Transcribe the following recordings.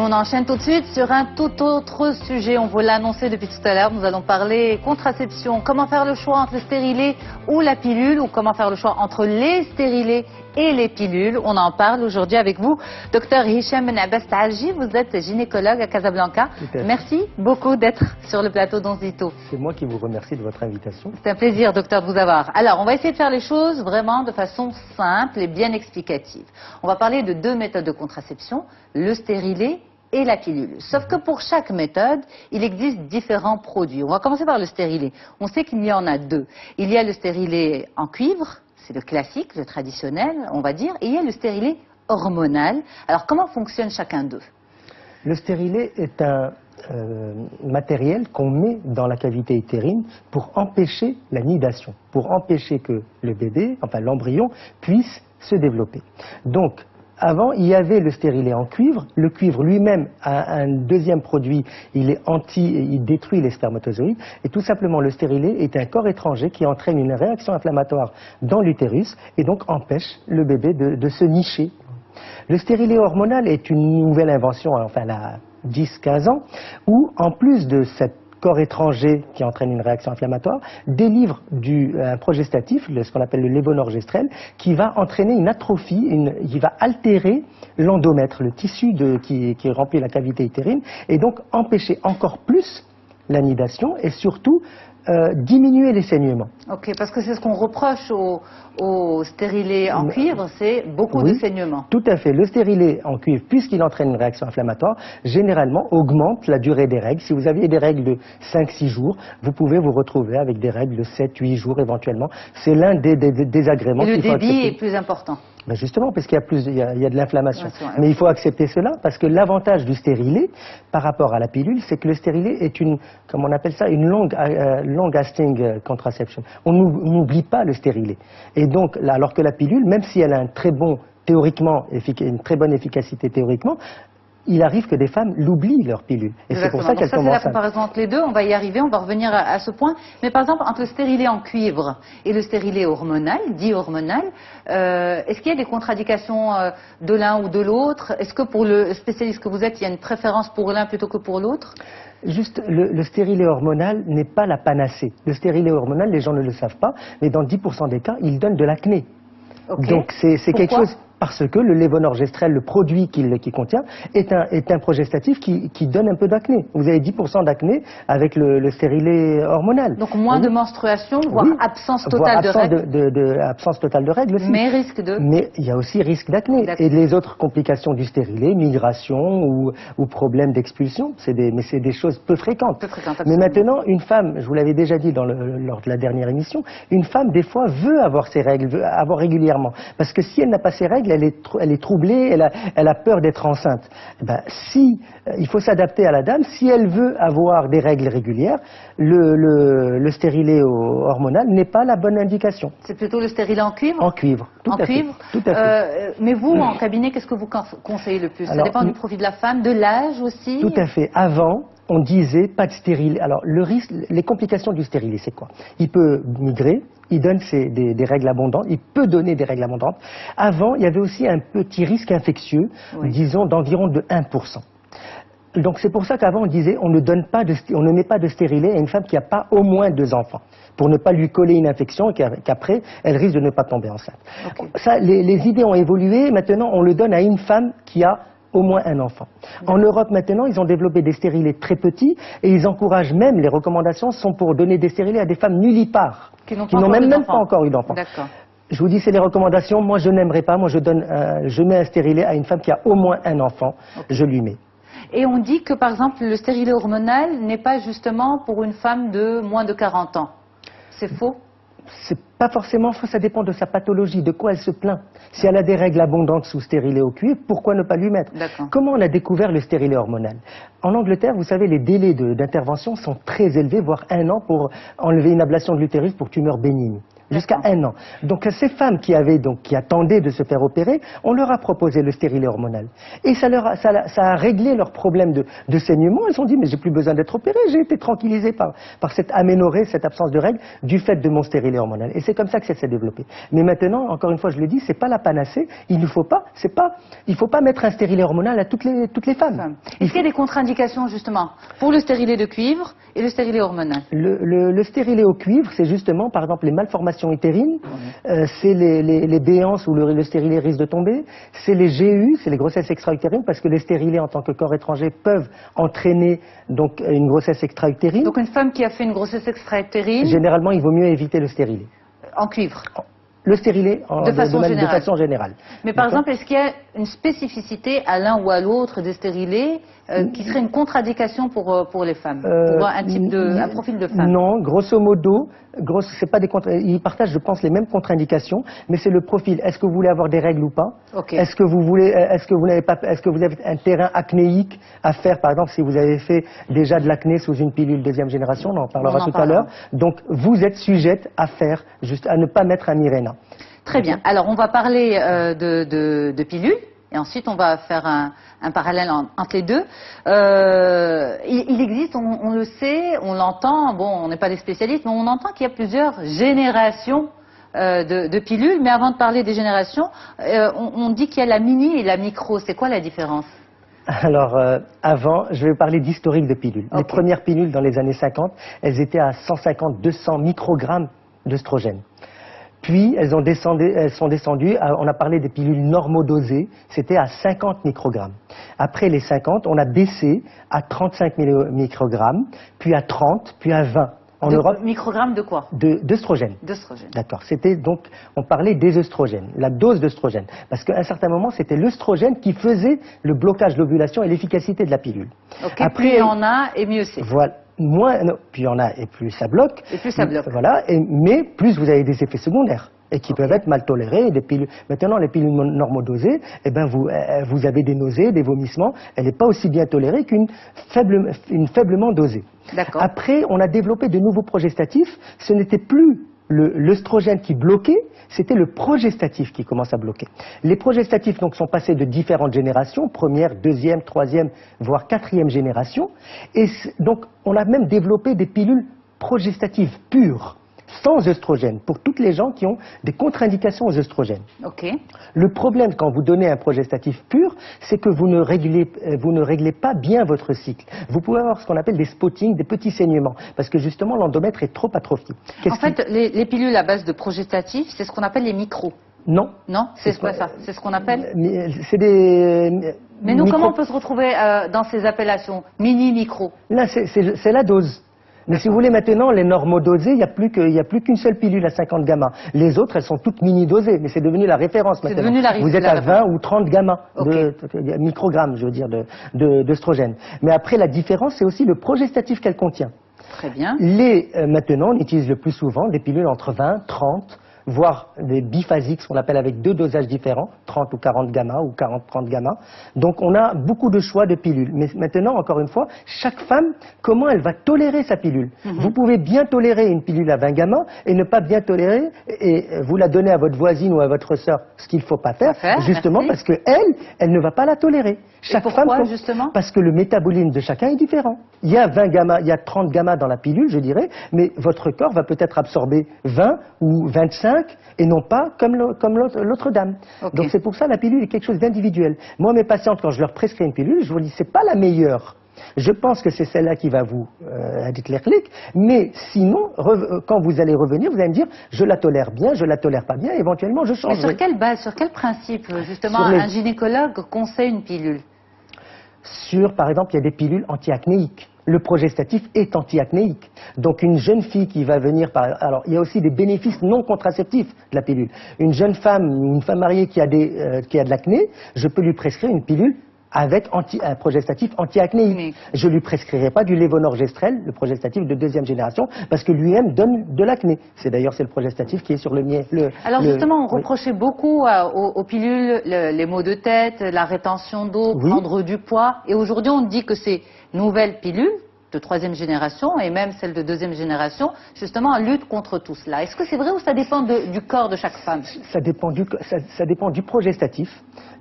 on enchaîne tout de suite sur un tout autre sujet. On vous l'a annoncé depuis tout à l'heure. Nous allons parler contraception. Comment faire le choix entre le stérilet ou la pilule, ou comment faire le choix entre les stérilets et les pilules. On en parle aujourd'hui avec vous, Dr Hicham Ben Abbas Taalji. Vous êtes gynécologue à Casablanca. Merci beaucoup d'être sur le plateau d'Onzito. C'est moi qui vous remercie de votre invitation. C'est un plaisir, docteur, de vous avoir. Alors, on va essayer de faire les choses vraiment de façon simple et bien explicative. On va parler de deux méthodes de contraception, le stérilet et la pilule. Sauf que pour chaque méthode, il existe différents produits. On va commencer par le stérilet. On sait qu'il y en a deux. Il y a le stérilet en cuivre, c'est le classique, le traditionnel, on va dire, et il y a le stérilet hormonal. Alors, comment fonctionne chacun d'eux? Le stérilet est un matériel qu'on met dans la cavité utérine pour empêcher la nidation, pour empêcher que le bébé, enfin l'embryon, puisse se développer. Donc, avant, il y avait le stérilet en cuivre. Le cuivre lui-même a un deuxième produit, il détruit les spermatozoïdes. Et tout simplement, le stérilet est un corps étranger qui entraîne une réaction inflammatoire dans l'utérus et donc empêche le bébé de se nicher. Le stérilet hormonal est une nouvelle invention, enfin, là, 10-15 ans, où en plus de cette corps étranger qui entraîne une réaction inflammatoire, délivre un progestatif, ce qu'on appelle le lévonorgestrel, qui va entraîner une atrophie, qui va altérer l'endomètre, le tissu qui remplit la cavité utérine, et donc empêcher encore plus la nidation et surtout diminuer les saignements. Ok, parce que c'est ce qu'on reproche au stérilet en cuivre, c'est beaucoup de saignements. Tout à fait. Le stérilet en cuivre, puisqu'il entraîne une réaction inflammatoire, généralement augmente la durée des règles. Si vous aviez des règles de 5-6 jours, vous pouvez vous retrouver avec des règles de 7-8 jours éventuellement. C'est l'un des désagréments. Et le débit est plus important. Ben justement, parce qu'il y a de l'inflammation. Mais il faut accepter cela, parce que l'avantage du stérilet, par rapport à la pilule, c'est que le stérilet est comme on appelle ça, une long-lasting contraception. On n'oublie pas le stérilet. Et donc, alors que la pilule, même si elle a une très bonne efficacité théoriquement, il arrive que des femmes l'oublient, leur pilule. Et c'est pour ça qu'elles commencent. C'est la comparaison entre les deux, on va y arriver, on va revenir à ce point. Mais par exemple, entre le stérilet en cuivre et le stérilet hormonal, dit hormonal, est-ce qu'il y a des contre-indications de l'un ou de l'autre? Est-ce que pour le spécialiste que vous êtes, il y a une préférence pour l'un plutôt que pour l'autre? Juste, le stérilet hormonal n'est pas la panacée. Le stérilet hormonal, les gens ne le savent pas, mais dans 10% des cas, il donne de l'acné. Okay. Donc c'est quelque chose... Parce que le lévonorgestrel, le produit qu'il contient, est un progestatif qui donne un peu d'acné. Vous avez 10% d'acné avec le stérilet hormonal. Donc moins de menstruation, voire absence totale de règles. Absence totale de règles aussi. Mais risque de... Mais il y a aussi risque d'acné. Et les autres complications du stérilet, migration ou problème d'expulsion, mais c'est des choses peu fréquentes. Mais maintenant, une femme, je vous l'avais déjà dit lors de la dernière émission, une femme, des fois, veut avoir ses règles, veut avoir régulièrement. Parce que si elle n'a pas ses règles, elle est troublée, elle a peur d'être enceinte. Ben, il faut s'adapter à la dame. Si elle veut avoir des règles régulières, le stérilet hormonal n'est pas la bonne indication. C'est plutôt le stérilet en cuivre? En cuivre, tout à fait. Tout à fait. Mais vous, en cabinet, qu'est-ce que vous conseillez le plus? Ça dépend du profil de la femme, de l'âge aussi? Tout à fait. Avant, on disait pas de stérilet. Alors, les complications du stérilet, c'est quoi? Il peut migrer, il donne des règles abondantes, il peut donner des règles abondantes. Avant, il y avait aussi un petit risque infectieux, disons d'environ de 1%. Donc c'est pour ça qu'avant on disait on ne met pas de stérilet à une femme qui n'a pas au moins 2 enfants, pour ne pas lui coller une infection et qu'après elle risque de ne pas tomber enceinte. Ça, les idées ont évolué, maintenant on le donne à une femme qui a au moins un enfant. En Europe maintenant, ils ont développé des stérilets très petits et ils encouragent même, les recommandations sont pour donner des stérilets à des femmes nullipares, qui n'ont même pas encore eu d'enfant. Je vous dis, c'est les recommandations, moi je n'aimerais pas, moi je mets un stérilet à une femme qui a au moins un enfant, je lui mets. Et on dit que par exemple le stérilet hormonal n'est pas justement pour une femme de moins de 40 ans. C'est faux? C'est pas forcément faux, ça dépend de sa pathologie, de quoi elle se plaint. Si elle a des règles abondantes sous stérilet au cuivre, pourquoi ne pas lui mettre? Comment on a découvert le stérilet hormonal? En Angleterre, vous savez, les délais d'intervention sont très élevés, voire 1 an pour enlever une ablation de l'utérus pour tumeur bénigne. Jusqu'à 1 an. Donc ces femmes qui attendaient de se faire opérer, on leur a proposé le stérilet hormonal. Et ça a réglé leur problème de saignement. Elles ont dit, mais j'ai plus besoin d'être opérée, j'ai été tranquillisée par cette aménorrhée, cette absence de règles, du fait de mon stérilet hormonal. Et c'est comme ça que ça s'est développé. Mais maintenant, encore une fois, je le dis, c'est pas la panacée. Il ne faut pas, il faut pas mettre un stérilet hormonal à toutes les femmes. Est-ce qu'il y a des contre-indications, justement, pour le stérilet de cuivre et le stérilet hormonal? Le stérilet au cuivre, c'est justement, par exemple, les malformations utérines, c'est les béances où le stérilet risque de tomber, c'est les GU, c'est les grossesses extra-utérines, parce que les stérilets en tant que corps étranger peuvent entraîner donc une grossesse extra-utérine. Donc une femme qui a fait une grossesse extra-utérine... Généralement, il vaut mieux éviter le stérilet. En cuivre? Le stérilet de façon générale. Mais par exemple, est-ce qu'il y a une spécificité à l'un ou à l'autre des stérilets qui serait une contre-indication pour les femmes, pour un profil de femme? Non, grosso modo, c'est pas ils partagent, je pense, les mêmes contre-indications, mais c'est le profil. Est-ce que vous voulez avoir des règles ou pas? Okay. Est-ce que vous avez un terrain acnéique à faire, par exemple, si vous avez fait déjà de l'acné sous une pilule deuxième génération, on en parlera tout à l'heure. Donc, vous êtes sujette à ne pas mettre un Mirena. Très bien. Alors, on va parler de pilules. Et ensuite, on va faire un parallèle entre les deux. Il existe, on le sait, on l'entend, bon, on n'est pas des spécialistes, mais on entend qu'il y a plusieurs générations de pilules. Mais avant de parler des générations, on dit qu'il y a la mini et la micro. C'est quoi la différence? Alors, avant, je vais parler d'historique de pilules. Okay. Les premières pilules, dans les années 50, elles étaient à 150-200 microgrammes d'œstrogène. Puis, elles sont descendues, on a parlé des pilules normodosées, c'était à 50 microgrammes. Après les 50, on a baissé à 35 microgrammes, puis à 30, puis à 20. En Europe, microgrammes de quoi? D'œstrogène. D'œstrogène. D'accord. C'était donc, on parlait des œstrogènes, la dose d'œstrogène. Parce qu'à un certain moment, c'était l'œstrogène qui faisait le blocage de l'ovulation et l'efficacité de la pilule. Ok, après, plus il y en a, et mieux c'est. Voilà. Plus il y en a et plus ça bloque. Et plus ça bloque. Voilà, mais plus vous avez des effets secondaires et qui peuvent être mal tolérés. Maintenant, les pilules normodosées, eh ben vous avez des nausées, des vomissements. Elle n'est pas aussi bien tolérée qu'une faiblement dosée. Après, on a développé de nouveaux progestatifs. Ce n'était plus l'œstrogène qui bloquait, c'était le progestatif qui commence à bloquer. Les progestatifs donc sont passés de différentes générations, première, deuxième, troisième, voire quatrième génération, et donc on a même développé des pilules progestatives pures, sans œstrogène, pour toutes les gens qui ont des contre-indications aux œstrogènes. Okay. Le problème quand vous donnez un progestatif pur, c'est que vous ne réglez pas bien votre cycle. Vous pouvez avoir ce qu'on appelle des spottings, des petits saignements, parce que justement l'endomètre est trop atrophié. En fait, les pilules à base de progestatif, c'est ce qu'on appelle les micros. Non. Non, c'est quoi ça? C'est ce qu'on appelle? C'est des... Mais nous, comment on peut se retrouver dans ces appellations? Mini, micro? Là, c'est la dose. Mais si vous voulez, maintenant, les normodosées, il n'y a plus qu'une seule pilule à 50 gamma. Les autres, elles sont toutes mini-dosées, mais c'est devenu la référence maintenant. Vous êtes à 20 ou 30 gamma, microgrammes, je veux dire, d'œstrogène. Mais après, la différence, c'est aussi le progestatif qu'elle contient. Très bien. Maintenant, on utilise le plus souvent des pilules entre 20, 30, voire des biphasiques, ce qu'on appelle avec 2 dosages différents, 30 ou 40 gamma ou 40-30 gamma. Donc on a beaucoup de choix de pilules. Mais maintenant, encore une fois, chaque femme, comment elle va tolérer sa pilule? Vous pouvez bien tolérer une pilule à 20 gamma et ne pas bien tolérer, et vous la donnez à votre voisine ou à votre sœur, ce qu'il ne faut pas faire, justement parce que elle ne va pas la tolérer. Chaque femme, justement? Parce que le métabolisme de chacun est différent. Il y a 20 gamma, il y a 30 gamma dans la pilule, je dirais, mais votre corps va peut-être absorber 20 ou 25 et non pas comme l'autre dame. Okay. Donc c'est pour ça la pilule est quelque chose d'individuel. Moi, mes patientes, quand je leur prescris une pilule, je vous dis c'est pas la meilleure. Je pense que c'est celle-là qui va vous déclencher, mais sinon, quand vous allez revenir, vous allez me dire je la tolère bien, je la tolère pas bien, éventuellement je change. Mais sur quelle base, sur quel principe, justement, un gynécologue conseille une pilule? Par exemple, il y a des pilules anti-acnéiques. Le progestatif est anti-acnéique. Donc une jeune fille qui va venir alors il y a aussi des bénéfices non contraceptifs de la pilule. Une jeune femme ou une femme mariée qui a de l'acné, je peux lui prescrire une pilule avec un progestatif anti-acnéique. Je ne lui prescrirai pas du lévonorgestrel, le progestatif de 2e génération, parce que lui-même donne de l'acné. C'est le progestatif qui est sur le mien. Alors justement, on reprochait beaucoup aux pilules les maux de tête, la rétention d'eau, prendre du poids. Et aujourd'hui, on dit que ces nouvelles pilules, de troisième génération et même celles de deuxième génération, justement, luttent contre tout cela. Est-ce que c'est vrai ou ça dépend du corps de chaque femme? Ça dépend du progestatif.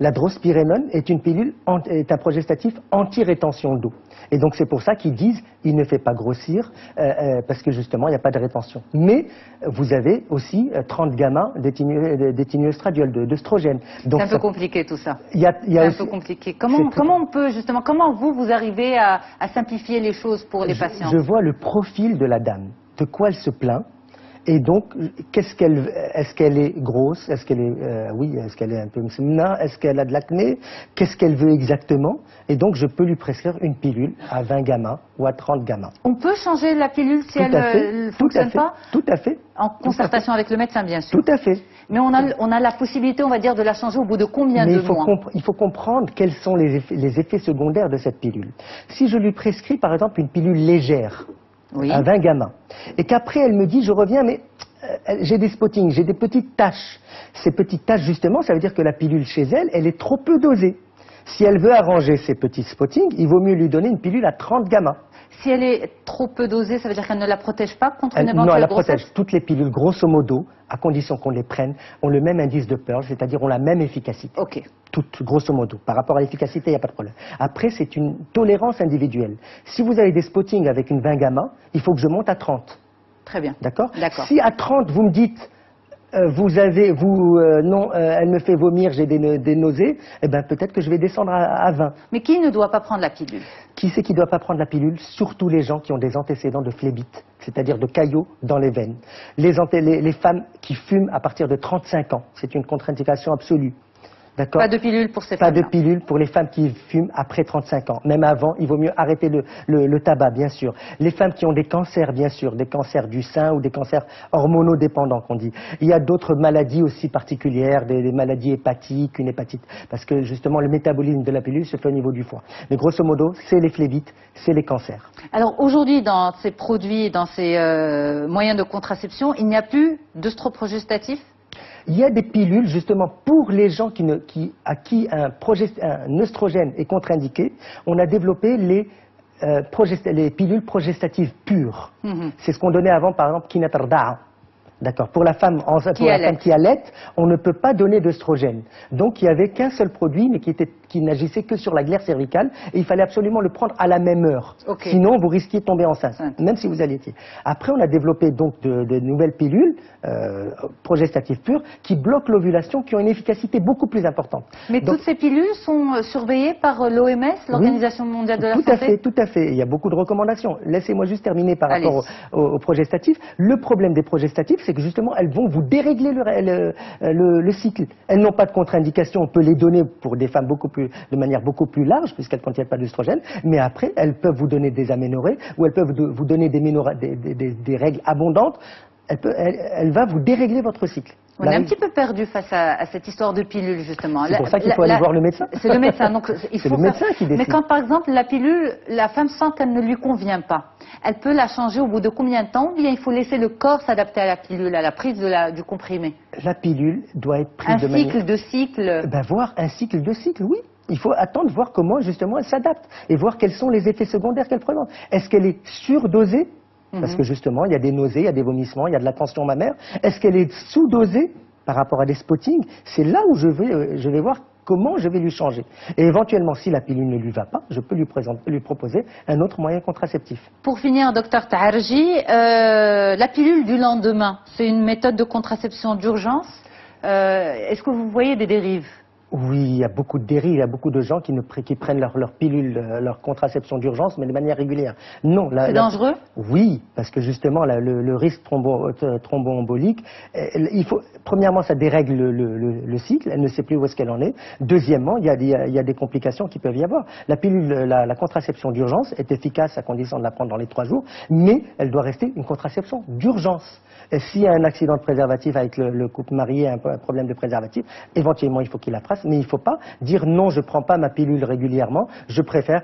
La drospirénone est un progestatif anti-rétention d'eau. Et donc c'est pour ça qu'ils disent il ne fait pas grossir parce que justement il n'y a pas de rétention. Mais vous avez aussi 30 gamma d'éthinoestradiol, d'œstrogène. C'est un peu compliqué tout ça. C'est un peu compliqué. Comment on peut justement, comment vous arrivez à simplifier les choses pour les patients? Je vois le profil de la dame, de quoi elle se plaint. Et donc, est-ce qu'elle est grosse? Est-ce qu'elle est, est-ce qu'elle est un peu mna? Est-ce qu'elle a de l'acné? Qu'est-ce qu'elle veut exactement? Et donc, je peux lui prescrire une pilule à 20 gamma ou à 30 gamma. On peut changer la pilule si elle ne fonctionne pas? Tout à fait. En concertation avec le médecin, bien sûr. Tout à fait. Mais on a la possibilité, on va dire, de la changer au bout de combien de mois? Il faut comprendre quels sont les effets secondaires de cette pilule. Si je lui prescris, par exemple, une pilule légère, à 20 gamma, et qu'après elle me dit je reviens mais j'ai des spottings, j'ai des petites taches. Ces petites taches justement ça veut dire que la pilule chez elle, elle est trop peu dosée. Si elle veut arranger ces petits spottings, il vaut mieux lui donner une pilule à 30 gamma. Si elle est trop peu dosée, ça veut dire qu'elle ne la protège pas contre une éventuelle grossesse? Non, elle la protège. Toutes les pilules, grosso modo, à condition qu'on les prenne, ont le même indice de Pearl, c'est-à-dire ont la même efficacité. Ok. Toutes, grosso modo. Par rapport à l'efficacité, il n'y a pas de problème. Après, c'est une tolérance individuelle. Si vous avez des spottings avec une 20 gamma, il faut que je monte à 30. Très bien. D'accord? D'accord. Si à 30, vous me dites... elle me fait vomir, j'ai des nausées, eh ben peut-être que je vais descendre à 20. Mais qui ne doit pas prendre la pilule? Qui c'est qui ne doit pas prendre la pilule? Surtout les gens qui ont des antécédents de phlébite, c'est-à-dire de caillots dans les veines. Les femmes qui fument à partir de 35 ans, c'est une contre-indication absolue. Pas de pilule pour ces femmes. Pas de pilule pour les femmes qui fument après 35 ans. Même avant, il vaut mieux arrêter le tabac, bien sûr. Les femmes qui ont des cancers, bien sûr, des cancers du sein ou des cancers hormonodépendants, qu'on dit. Il y a d'autres maladies aussi particulières, des maladies hépatiques, une hépatite, parce que justement le métabolisme de la pilule se fait au niveau du foie. Mais grosso modo, c'est les phlébites, c'est les cancers. Alors aujourd'hui, dans ces produits, dans ces moyens de contraception, il n'y a plus d'œstroprogestatifs? Il y a des pilules, justement, pour les gens à qui un œstrogène est contre-indiqué. On a développé les pilules progestatives pures. C'est ce qu'on donnait avant, par exemple, Kinatarda'a. D'accord. Pour la femme qui allait, on ne peut pas donner d'œstrogène. Donc il n'y avait qu'un seul produit, mais qui n'agissait que sur la glaire cervicale, et il fallait absolument le prendre à la même heure. Okay. Sinon, vous risquiez de tomber enceinte, même si vous allaitiez. Après, on a développé donc de nouvelles pilules progestatives pures qui bloquent l'ovulation, qui ont une efficacité beaucoup plus importante. Mais donc, toutes ces pilules sont surveillées par l'OMS, l'Organisation mondiale de la santé? Tout à fait. Il y a beaucoup de recommandations. Laissez-moi juste terminer par rapport aux progestatifs. Le problème des progestatifs, c'est que justement, elles vont vous dérégler le cycle. Elles n'ont pas de contre-indication. On peut les donner pour des femmes de manière beaucoup plus large, puisqu'elles ne contiennent pas d'œstrogène. Mais après, elles peuvent vous donner des aménorrhées, ou elles peuvent vous donner des règles abondantes. Elle va vous dérégler votre cycle. On est un petit peu perdu face à cette histoire de pilule, justement. C'est pour ça qu'il faut aller voir le médecin. C'est le médecin, donc il faut le médecin qui décide. Mais quand, par exemple, la pilule, la femme sent qu'elle ne lui convient pas, elle peut la changer au bout de combien de temps, ou bien il faut laisser le corps s'adapter à la pilule, à la prise du comprimé? La pilule doit être prise de manière... Voir un cycle de cycle, oui. Il faut attendre, voir comment, justement, elle s'adapte, et voir quels sont les effets secondaires qu'elle présente. Est-ce qu'elle est surdosée? Parce que justement, il y a des nausées, il y a des vomissements, il y a de la tension mammaire. Est-ce qu'elle est sous-dosée par rapport à des spottings? C'est là où je vais voir comment je vais lui changer. Et éventuellement, si la pilule ne lui va pas, je peux lui proposer un autre moyen contraceptif. Pour finir, docteur Taharji, la pilule du lendemain, c'est une méthode de contraception d'urgence. Est-ce que vous voyez des dérives? Oui, il y a beaucoup de dérives, il y a beaucoup de gens qui prennent leur pilule, leur contraception d'urgence, mais de manière régulière. Non. C'est dangereux? Oui, parce que justement, le risque thromboembolique, premièrement, ça dérègle le cycle, elle ne sait plus où est-ce qu'elle en est. Deuxièmement, il y a des complications qui peuvent y avoir. La pilule, la contraception d'urgence est efficace à condition de la prendre dans les 3 jours, mais elle doit rester une contraception d'urgence. S'il y a un accident de préservatif avec le couple marié, un problème de préservatif, éventuellement il faut qu'il la fasse, mais il ne faut pas dire non, je ne prends pas ma pilule régulièrement, je préfère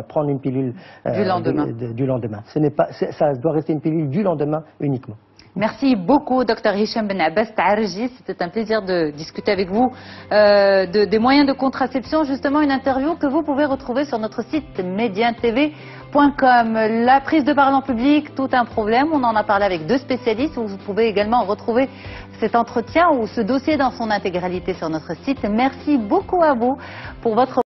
prendre une pilule du lendemain. Du lendemain. Ça doit rester une pilule du lendemain uniquement. Merci beaucoup, Dr Hicham Ben Abbas Taarji. C'était un plaisir de discuter avec vous des moyens de contraception. Justement, une interview que vous pouvez retrouver sur notre site mediantv.com. La prise de parole en public, tout un problème. On en a parlé avec 2 spécialistes. Vous pouvez également retrouver cet entretien ou ce dossier dans son intégralité sur notre site. Merci beaucoup à vous pour votre